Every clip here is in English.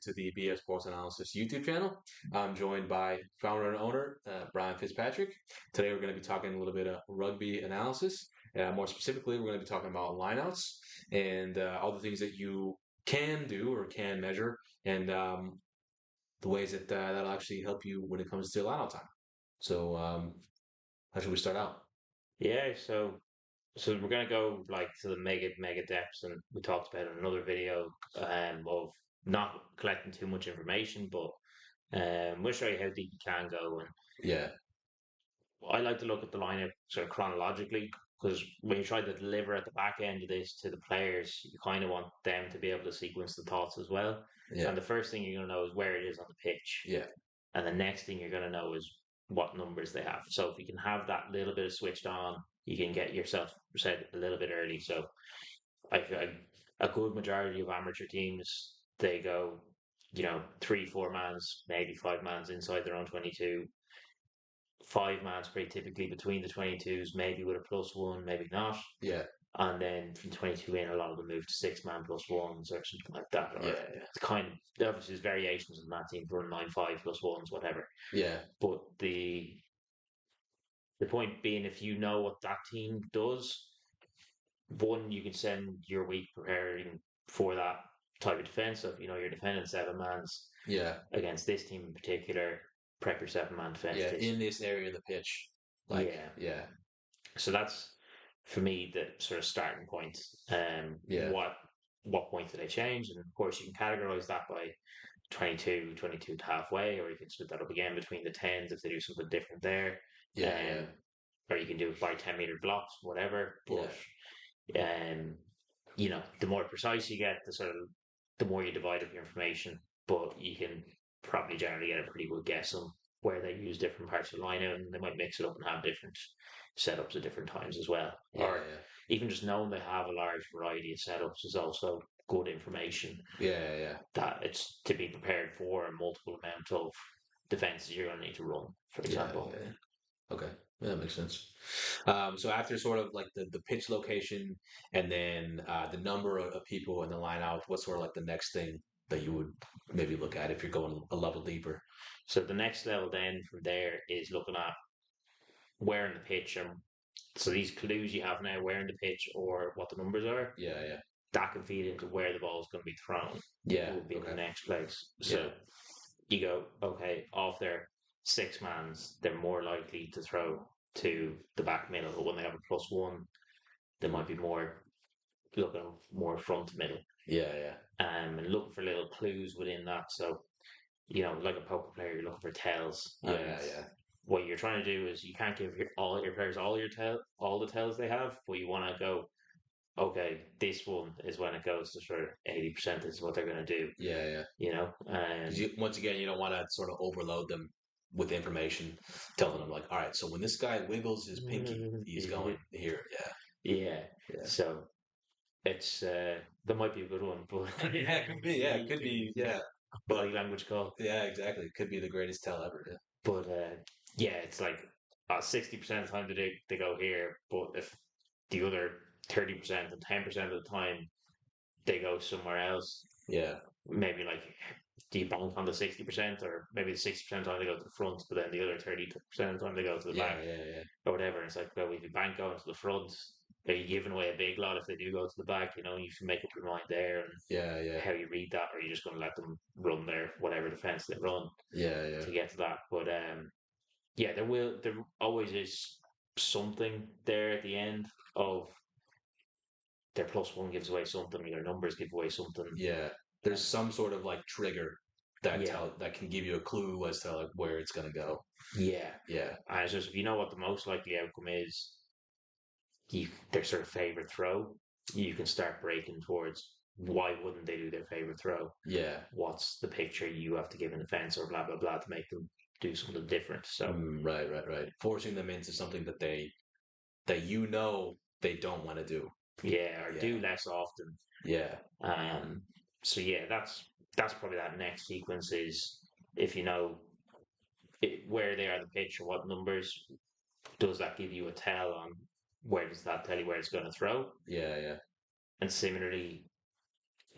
to the BS Sports Analysis YouTube channel. I'm joined by founder and owner Brian Fitzpatrick. Today we're going to be talking a little bit of rugby analysis. More specifically, we're going to be talking about lineouts and all the things that you can do or can measure, and the ways that that'll actually help you when it comes to lineout time. So, how should we start out? Yeah, so we're gonna go like to the mega depths, and we talked about it in another video of not collecting too much information, but we'll show you how deep you can go. And Yeah, I like to look at the lineup sort of chronologically because when you try to deliver at the back end of this to the players, you kind of want them to be able to sequence the thoughts as well. yeah, And the first thing you're gonna know is where it is on the pitch, yeah, and the next thing you're gonna know is what numbers they have. So if you can have that little bit of switched on, you can get yourself set a little bit early. So I feel like a good majority of amateur teams, they go, 3, 4 mans, maybe 5 mans inside their own 22. 5 mans pretty typically between the 22s, maybe with a +1, maybe not. yeah, And then from 22 in, a lot of them move to 6 man +1s or something like that. Or yeah, it's kind of, obviously, there's variations in that team for 9-5 +1s, whatever. yeah, But the point being, if you know what that team does, one, you can send your week preparing for that type of defense. So if you know you're defending 7 mans yeah, against this team in particular, prep your 7 man defense. yeah. In this area of the pitch, like, Yeah. yeah, So that's for me the sort of starting point. yeah, What point do they change? And of course, you can categorize that by 22 to halfway, or you can split that up again between the tens if they do something different there. yeah, yeah, Um, or you can do it by 10 meter blocks, whatever. yeah, But the more precise you get, the more you divide up your information. But you can probably generally get a pretty good guess on where they use different parts of the line, and they might mix it up and have different setups at different times as well. yeah, Or yeah, even just knowing they have a large variety of setups is also good information yeah, yeah. that it's to be prepared for a multiple amount of defenses you're going to need to run, for Yeah, example. yeah. Okay. Yeah, that makes sense. So after sort of like the pitch location and then the number of people in the line out, what's sort of like the next thing that you would maybe look at if you're going a level deeper? So the next level then from there is looking at where in the pitch, and so these clues you have now, where in the pitch or what the numbers are, Yeah, yeah, that can feed into where the ball is going to be thrown. yeah. Would be in the Okay. next place. Yeah, So you go, okay, off their 6 mans, they're more likely to throw to the back middle. But when they have a +1, they might be more looking more front middle. yeah, yeah, And looking for little clues within that. So, like a poker player, you're looking for tells. yeah, And yeah, what you're trying to do is you can't give all your players all the tells they have, but you want to go, okay, this one is when it goes to sort of 80%. This is what they're going to do. yeah, yeah. And Because once again, you don't want to sort of overload them with information, telling them like, all right, so when this guy wiggles his pinky, he's going here. yeah. Yeah, So it's that might be a good one, but yeah. It could be. Yeah, it could be. Yeah, body language call. yeah, exactly. It could be the greatest tell ever. Yeah. But yeah, it's like 60% of the time they go here, but if the other 30% and 10% of the time they go somewhere else, Yeah. maybe like do you bank on the 60%, or maybe the 60% of the time they go to the front, but then the other 30% of the time they go to the Yeah, back yeah, yeah, or whatever. It's like, well, if you bank going to the front, are you giving away a big lot if they do go to the back? You should make up your mind there and yeah, yeah, how you read that, or you're just going to let them run their whatever defense they run yeah, yeah, to get to that. But yeah, there always is something there at the end of their +1 gives away something, or their numbers give away something. yeah. There's some sort of like trigger Yeah, that can give you a clue as to like where it's gonna go. yeah. Yeah, And it's just if you know what the most likely outcome is, their sort of favorite throw, you can start breaking towards why wouldn't they do their favorite throw? yeah. What's the picture you have to give in defense or blah blah blah to make them do something different? So Right, right, right. Forcing them into something that you know they don't want to do. yeah, or Yeah, do less often. yeah, Um, so yeah, that's probably that next sequence is if you know where they are in the pitch or what numbers, does that give you a tell on where does that tell you where it's going to throw? yeah, yeah, And similarly,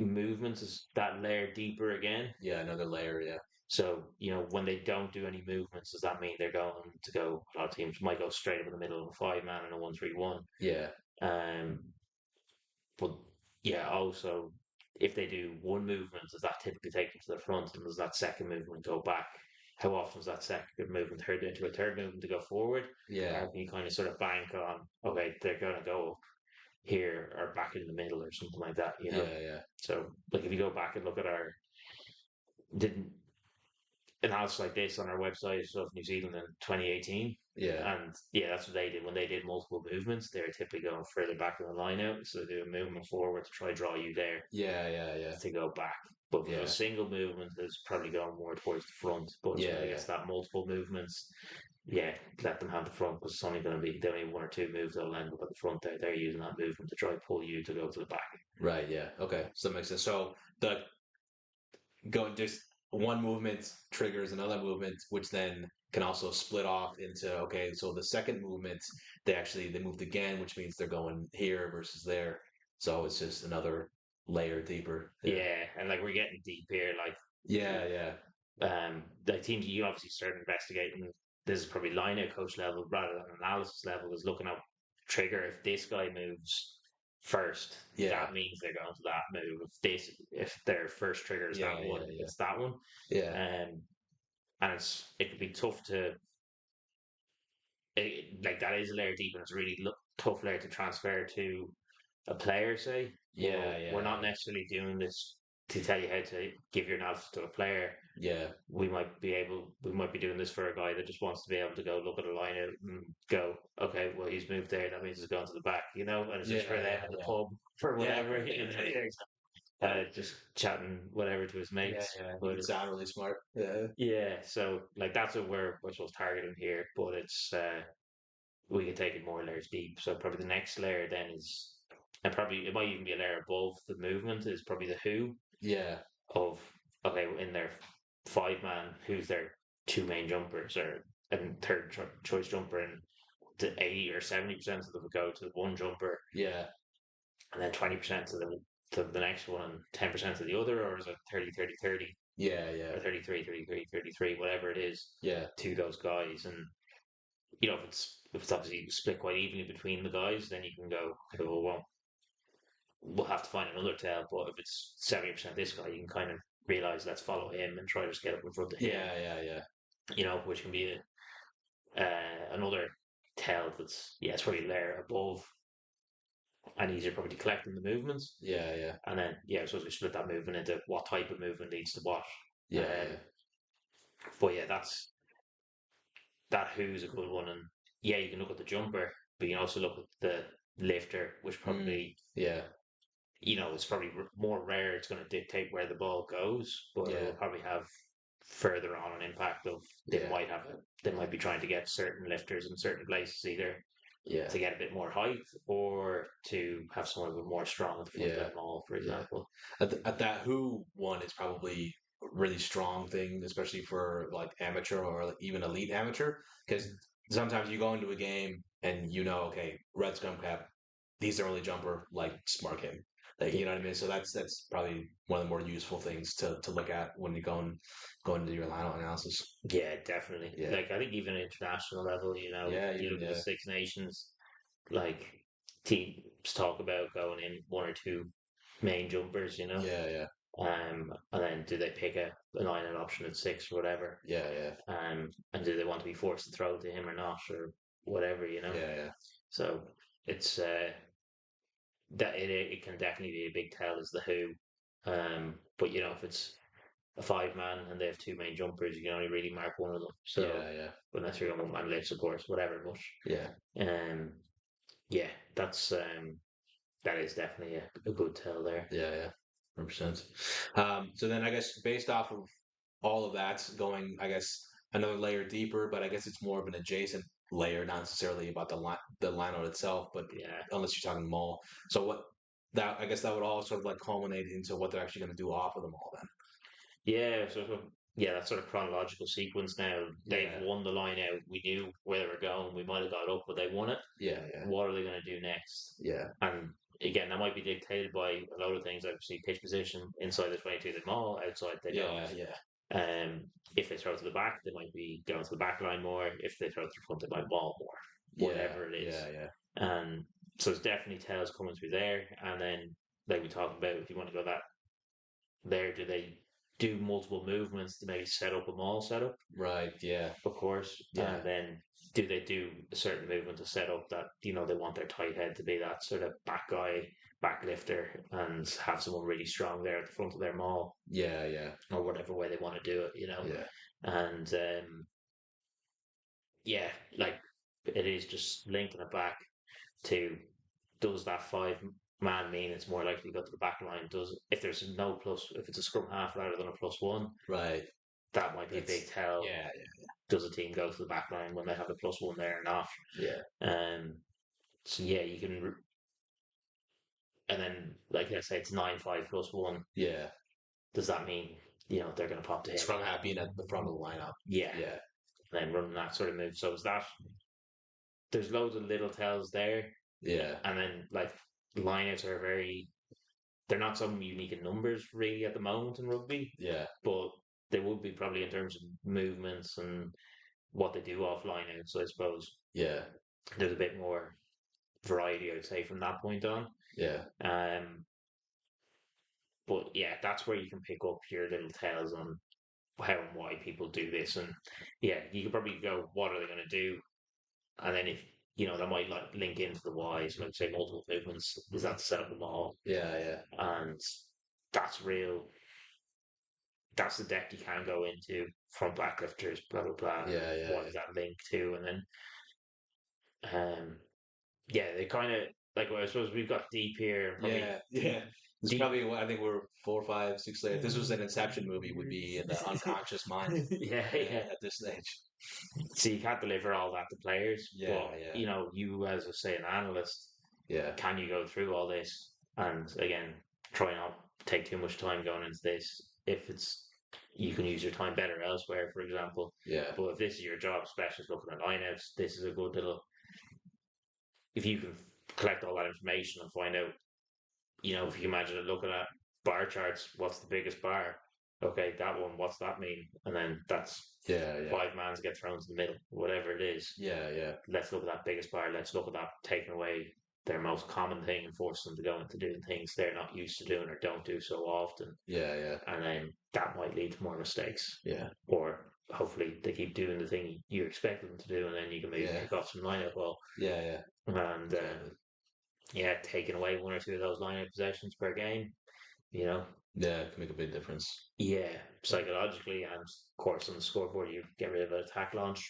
movements is that layer deeper again. Yeah, another layer. Yeah, So, when they don't do any movements, does that mean they're going to go? A lot of teams might go straight up in the middle of a 5 man and a 1-3-1. yeah, Um, but yeah, also if they do one movement, does that typically take them to the front, and does that second movement go back? How often is that second movement turned into a third movement to go forward? yeah, Or can you kind of sort of bank on, okay, they're going to go here or back in the middle or something like that? yeah, yeah, So, like, if you go back and look at our didn't analysis like this on our website of New Zealand in 2018. yeah, And yeah, that's what they did. When they did multiple movements, they were typically going further back in the line out. So they do a movement forward to try draw you there yeah, yeah, yeah, to go back. But if it was yeah, a single movement, it's probably going more towards the front. But when yeah, it yeah. gets that multiple movements, yeah, let them have the front because it's only going to be the only one or two moves they'll end up at the front there. They're using that movement to try pull you to go to the back. Right. Yeah. Okay. So that makes sense. So the go just one movement triggers another movement, which then can also split off into okay. So the second movement, they moved again, which means they're going here versus there. So it's just another layer deeper. Yeah. Yeah, and like we're getting deep here. Like Yeah. Yeah. the teams you obviously start investigating. This is probably line out coach level rather than analysis level. Is looking at trigger if this guy moves first, Yeah. that means they're going to that move. If their first trigger is Yeah. that one, Yeah. Yeah. it's that one. Yeah. And it can be tough to like that is a layer deep and it's a really tough layer to transfer to a player, say. Yeah. Well, we're Yeah. not necessarily doing this to tell you how to give your analysis to a player. Yeah. We might be doing this for a guy that just wants to be able to go look at a line out and go, okay, well, he's moved there. That means he's gone to the back, and it's Yeah. just for them Yeah. in the Yeah. pub for Yeah. whatever, just chatting whatever to his Yeah. mates. Yeah. You But can sound really smart. Yeah. yeah, so like that's what we're supposed to targeting here, but we can take it more layers deep. So probably the next layer then is, and probably it might even be a layer above the movement is probably the who Yeah. of okay in their 5 man who's their two main jumpers or and third choice jumper, and the 80 or 70% of them would go to the one jumper, Yeah. and then 20% to the next one, and 10% to the other, or is it 30-30-30 Yeah. Yeah. or 33-33-33, whatever it is, Yeah. to those guys. And if it's obviously split quite evenly between the guys, then you can go, okay, well, we'll have to find another tail. But if it's 70% this guy, you can kind of realize let's follow him and try to just get up in front of him. Yeah. Yeah. Yeah. Which can be another tail that's it's probably a layer above and easier probably to collect in the movements. Yeah. Yeah. And then so we split that movement into what type of movement leads to what. Yeah. Um, but yeah, that who's a good one. And yeah, you can look at the jumper, but you can also look at the lifter, which probably, Yeah. it's probably more rare. It's going to dictate where the ball goes, but it Yeah. will probably have further on an impact of Yeah. they might be trying to get certain lifters in certain places either Yeah. to get a bit more height or to have someone with more strong at the front of Yeah. that maul, for Yeah. example. At that who one is probably a really strong thing, especially for like amateur or like even elite amateur, because sometimes you go into a game and okay, red scrum cap, he's their only jumper, like smart him. Like, you know what I mean? So that's probably one of the more useful things to look at when you're going to your Lineout analysis. Yeah, definitely. Yeah. Like I think even at international level, Yeah, you even look at the Six Nations, like teams talk about going in one or two main jumpers. yeah, yeah, And then do they pick a line out option at six or whatever? yeah, yeah, And do they want to be forced to throw to him or not or whatever? yeah, yeah, So it's that it can definitely be a big tell as the who. But if it's a 5 man and they have two main jumpers, you can only really mark one of them. So yeah, yeah, unless you're going one man lifts, of course, whatever. yeah, But yeah, that is definitely a good tell there. yeah, yeah, 100%. So then I guess based off of all of that, going I guess another layer deeper, but I guess it's more of an adjacent layer, not necessarily about the Lineout itself, but Yeah, unless you're talking mall. So what that I guess that would all sort of like culminate into what they're actually going to do off of the mall then. yeah. Yeah, that sort of chronological sequence. Now they've Yeah, won the line out. We knew where they were going. We might have got up, but they won it. yeah, yeah, What are they going to do next? yeah, And again, that might be dictated by a lot of things. Obviously, pitch position inside the 22, they maul. Outside, they don't. Yeah, yeah, If they throw to the back, they might be going to the back line more. If they throw to the front, they might maul more. yeah, Whatever it is, yeah, yeah. and so it's definitely tells coming through there. And then, like we talked about, if you want to go that there, do they do multiple movements to maybe set up a maul setup? Right, yeah, Of course, yeah, and then do they do a certain movement to set up that they want their tight head to be that sort of back guy, back lifter, and have someone really strong there at the front of their maul yeah, yeah, or whatever way they want to do it. yeah, And yeah, like it is just linking it back to does that five-man mean it's more likely to go to the back line? Does if there's no plus if it's a scrum half rather than a +1, right. that might be a big That's tell. yeah, Does a team go to the back line when they have a +1 there or not? yeah, Um, so yeah, you can, and then like let's say it's 9-5 +1. yeah, yeah. Does that mean they're going to pop to him? Scrum half being at the front of the lineup. Yeah, Yeah, and then running that sort of move. So is that there's loads of little tells there, yeah, and then like lineouts are they're not so unique in numbers really at the moment in rugby, yeah, but they would be probably in terms of movements and what they do off lineouts. So I suppose yeah, there's a bit more variety, I'd say, from that point on. yeah, Um, but yeah, that's where you can pick up your little tells on how and why people do this. And yeah, you could probably go, what are they going to do? And then if that might like link into the whys, like say multiple movements. Is that to set up the ball? yeah, yeah, And that's real. That's the depth you can go into front back lifters, blah blah blah. yeah, yeah, What is that link to? And then yeah, they kind of like well, I suppose we've got deep here, probably yeah, yeah. This is deep. probably what I think we're 4, 5, 6 layers. If this was an Inception movie, would be in the unconscious mind Yeah, yeah. at this stage. So you can't deliver all that to players, Yeah, but yeah, you as say an analyst, yeah, can you go through all this and again try not take too much time going into this if it's you can use your time better elsewhere, for example. yeah, But if this is your job, especially looking at lineouts, this is a good little. If you can collect all that information and find out, if you imagine it looking at bar charts, what's the biggest bar? Okay, that one, what's that mean? And then that's yeah, yeah, five mans get thrown to the middle, whatever it is. yeah, yeah, Let's look at that biggest bar. Let's look at that taking away their most common thing and force them to go into doing things they're not used to doing or don't do so often. yeah, yeah, And then that might lead to more mistakes. yeah, Or hopefully they keep doing the thing you expect them to do, and then you can maybe yeah, pick off some lineup ball. yeah, yeah. And Exactly. yeah, taking away one or two of those lineup possessions per game, you know, Yeah, it can make a big difference. yeah, psychologically, and of course on the scoreboard, you get rid of an attack launch,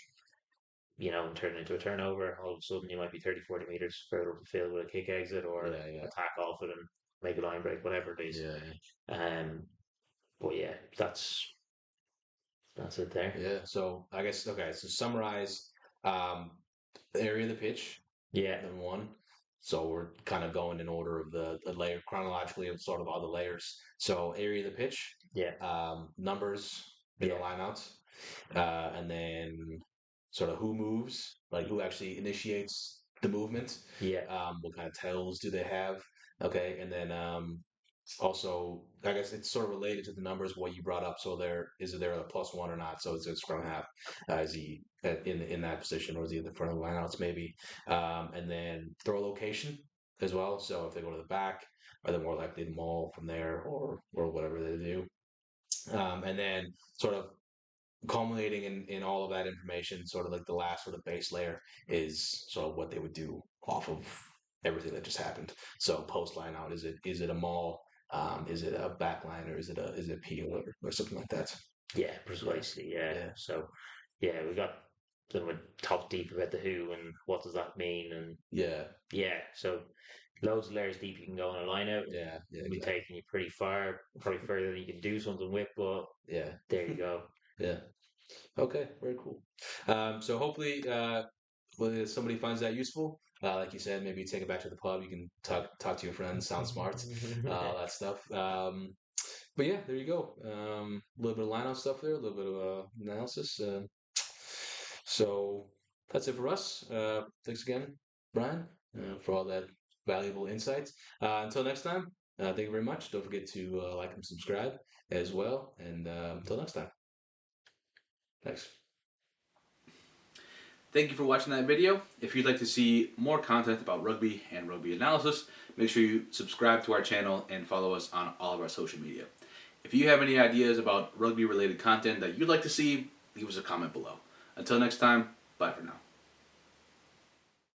and turn it into a turnover. All of a sudden, you might be 30, 40 meters further up the field with a kick exit or Yeah, yeah, attack off it and make a line break, whatever it is. yeah, Um, but yeah, that's it there. yeah. So I guess okay. So summarize um, the area of the pitch, Yeah, number one. So we're kind of going in order of the layer chronologically of sort of all the layers. So area of the pitch, yeah, numbers in the yeah, lineouts, and then sort of who moves, like who actually initiates the movement. yeah, What kind of tells do they have? Okay, and then also, I guess it's sort of related to the numbers what you brought up. So there a +1 or not? So is it scrum half? Is he in that position, or is he in the front of the lineouts maybe? And then throw location as well. So if they go to the back, are they more likely to maul from there, or whatever they do? And then sort of culminating in all of that information, sort of like the last sort of base layer is sort of what they would do off of everything that just happened. So post line out, is it a maul? Is it a backline, or is it peel, or something like that? yeah, Yeah, precisely. Yeah. yeah, So, yeah, we got then we talked deep about the who and what does that mean, and yeah, yeah, so loads of layers deep you can go on a line out. yeah, yeah, It'll be exactly. taking you pretty far, probably further than you can do something with, but Yeah, there you go. yeah. Okay, very cool. So hopefully, well, somebody finds that useful. Like you said, maybe take it back to the pub. You can talk to your friends, sound smart, all that stuff. But yeah, there you go. A little bit of line stuff there, a little bit of analysis. So that's it for us. Thanks again, Brian, for all that valuable insights. Until next time, thank you very much. Don't forget to like and subscribe as well. And until next time, thanks. Thank you for watching that video. If you'd like to see more content about rugby and rugby analysis, make sure you subscribe to our channel and follow us on all of our social media. If you have any ideas about rugby related content that you'd like to see, leave us a comment below. Until next time, bye for now.